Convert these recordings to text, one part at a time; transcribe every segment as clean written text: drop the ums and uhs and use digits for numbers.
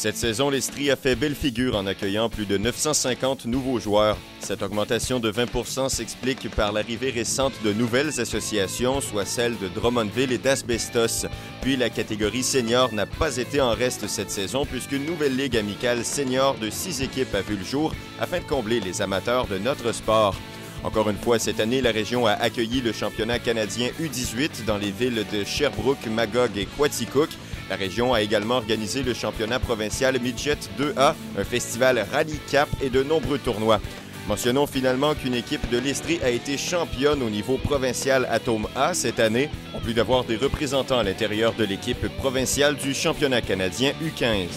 Cette saison, l'Estrie a fait belle figure en accueillant plus de 950 nouveaux joueurs. Cette augmentation de 20 % s'explique par l'arrivée récente de nouvelles associations, soit celles de Drummondville et d'Asbestos. Puis la catégorie senior n'a pas été en reste cette saison puisqu'une nouvelle ligue amicale senior de 6 équipes a vu le jour afin de combler les amateurs de notre sport. Encore une fois, cette année, la région a accueilli le championnat canadien U18 dans les villes de Sherbrooke, Magog et Quaticook. La région a également organisé le championnat provincial Midget 2A, un festival Rallye Cap et de nombreux tournois. Mentionnons finalement qu'une équipe de l'Estrie a été championne au niveau provincial Atome A cette année, en plus d'avoir des représentants à l'intérieur de l'équipe provinciale du championnat canadien U15.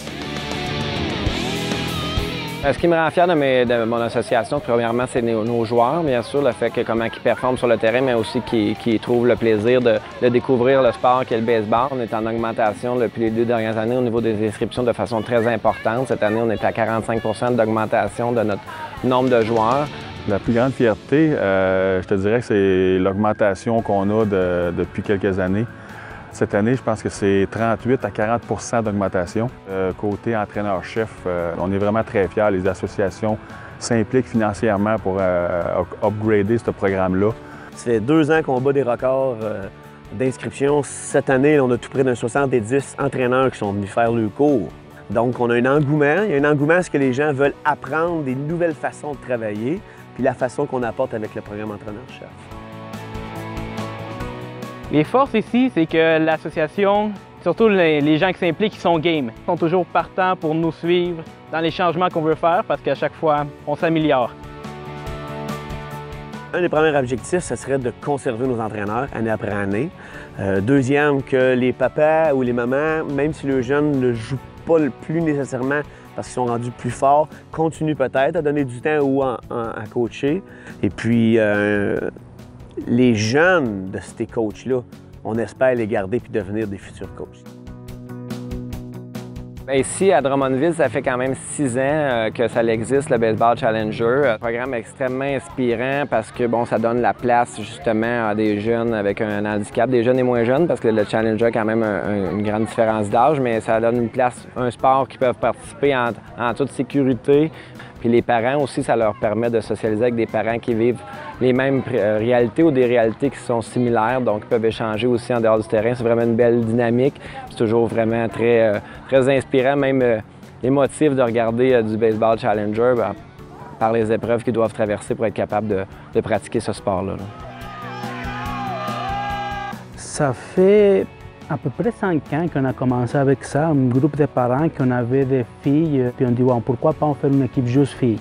Ce qui me rend fier de mon association, premièrement, c'est nos joueurs, bien sûr, le fait que comment ils performent sur le terrain, mais aussi qu'ils trouvent le plaisir de découvrir le sport qu'est le baseball. On est en augmentation depuis les 2 dernières années au niveau des inscriptions de façon très importante. Cette année, on est à 45 % d'augmentation de notre nombre de joueurs. La plus grande fierté, je te dirais que c'est l'augmentation qu'on a depuis quelques années. Cette année, je pense que c'est 38 à 40 % d'augmentation. Côté entraîneur-chef, on est vraiment très fiers. Les associations s'impliquent financièrement pour upgrader ce programme-là. Ça fait 2 ans qu'on bat des records d'inscription. Cette année, on a tout près d'un 70 entraîneurs qui sont venus faire le cours. Donc, on a un engouement. Il y a un engouement à ce que les gens veulent apprendre des nouvelles façons de travailler, puis la façon qu'on apporte avec le programme entraîneur-chef. Les forces ici, c'est que l'association, surtout les gens qui s'impliquent, qui sont game, sont toujours partants pour nous suivre dans les changements qu'on veut faire parce qu'à chaque fois, on s'améliore. Un des premiers objectifs, ce serait de conserver nos entraîneurs année après année. Deuxième, que les papas ou les mamans, même si le jeune ne joue pas le plus nécessairement parce qu'ils sont rendus plus forts, continuent peut-être à donner du temps ou à coacher. Et puis, les jeunes de ces coachs-là, on espère les garder puis devenir des futurs coachs. Ici, à Drummondville, ça fait quand même 6 ans que ça existe, le Baseball Challenger. Un programme extrêmement inspirant parce que ça donne la place justement à des jeunes avec un handicap, des jeunes et moins jeunes, parce que le Challenger a quand même une grande différence d'âge, mais ça donne une place, un sport qui peuvent participer en toute sécurité. Puis les parents aussi, ça leur permet de socialiser avec des parents qui vivent les mêmes réalités ou des réalités qui sont similaires, donc ils peuvent échanger aussi en dehors du terrain. C'est vraiment une belle dynamique. C'est toujours vraiment très inspirant, même émotif de regarder du Baseball Challenger par les épreuves qu'ils doivent traverser pour être capables de pratiquer ce sport-là. Ça fait à peu près 5 ans qu'on a commencé avec ça, un groupe de parents qui avait des filles, puis on dit pourquoi pas en faire une équipe juste filles.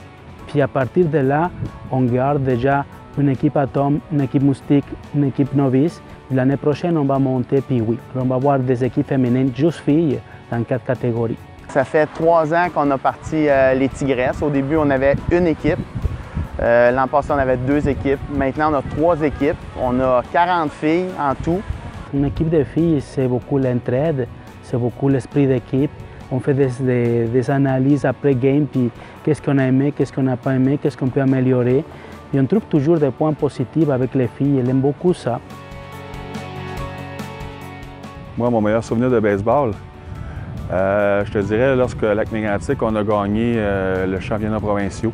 Puis à partir de là, on garde déjà une équipe Atome, une équipe Moustique, une équipe Novice. L'année prochaine, on va monter, puis oui, on va avoir des équipes féminines juste filles dans 4 catégories. Ça fait 3 ans qu'on a parti les Tigresses. Au début, on avait une équipe. L'an passé, on avait 2 équipes. Maintenant, on a 3 équipes. On a 40 filles en tout. Une équipe de filles, c'est beaucoup l'entraide, c'est beaucoup l'esprit d'équipe. On fait des analyses après game, puis qu'est-ce qu'on a aimé, qu'est-ce qu'on n'a pas aimé, qu'est-ce qu'on peut améliorer. Et on trouve toujours des points positifs avec les filles, elles aiment beaucoup ça. Moi, mon meilleur souvenir de baseball, je te dirais lorsque Lac-Mégantic, on a gagné le championnat provincial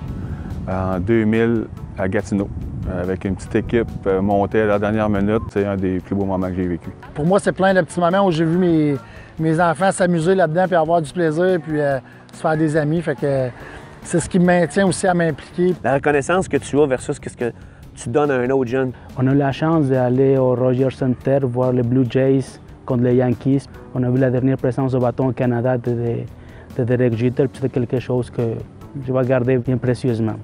en 2000 à Gatineau. Avec une petite équipe montée à la dernière minute, c'est un des plus beaux moments que j'ai vécu. Pour moi, c'est plein de petits moments où j'ai vu mes enfants s'amuser là-dedans puis avoir du plaisir puis se faire des amis. Fait que c'est ce qui me maintient aussi à m'impliquer. La reconnaissance que tu as versus ce que tu donnes à un autre jeune. On a eu la chance d'aller au Rogers Center voir les Blue Jays contre les Yankees. On a vu la dernière présence au bâton au Canada de Derek Jeter. C'est quelque chose que je vais garder bien précieusement.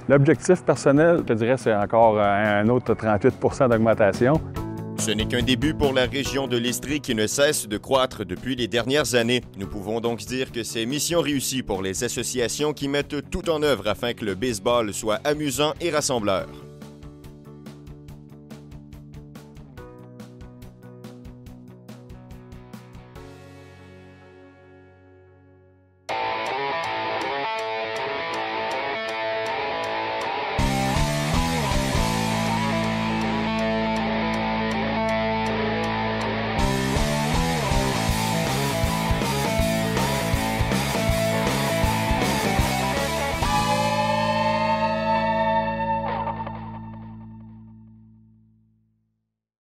L'objectif personnel, je te dirais, c'est encore un autre 38 % d'augmentation. Ce n'est qu'un début pour la région de l'Estrie qui ne cesse de croître depuis les dernières années. Nous pouvons donc dire que c'est mission réussie pour les associations qui mettent tout en œuvre afin que le baseball soit amusant et rassembleur.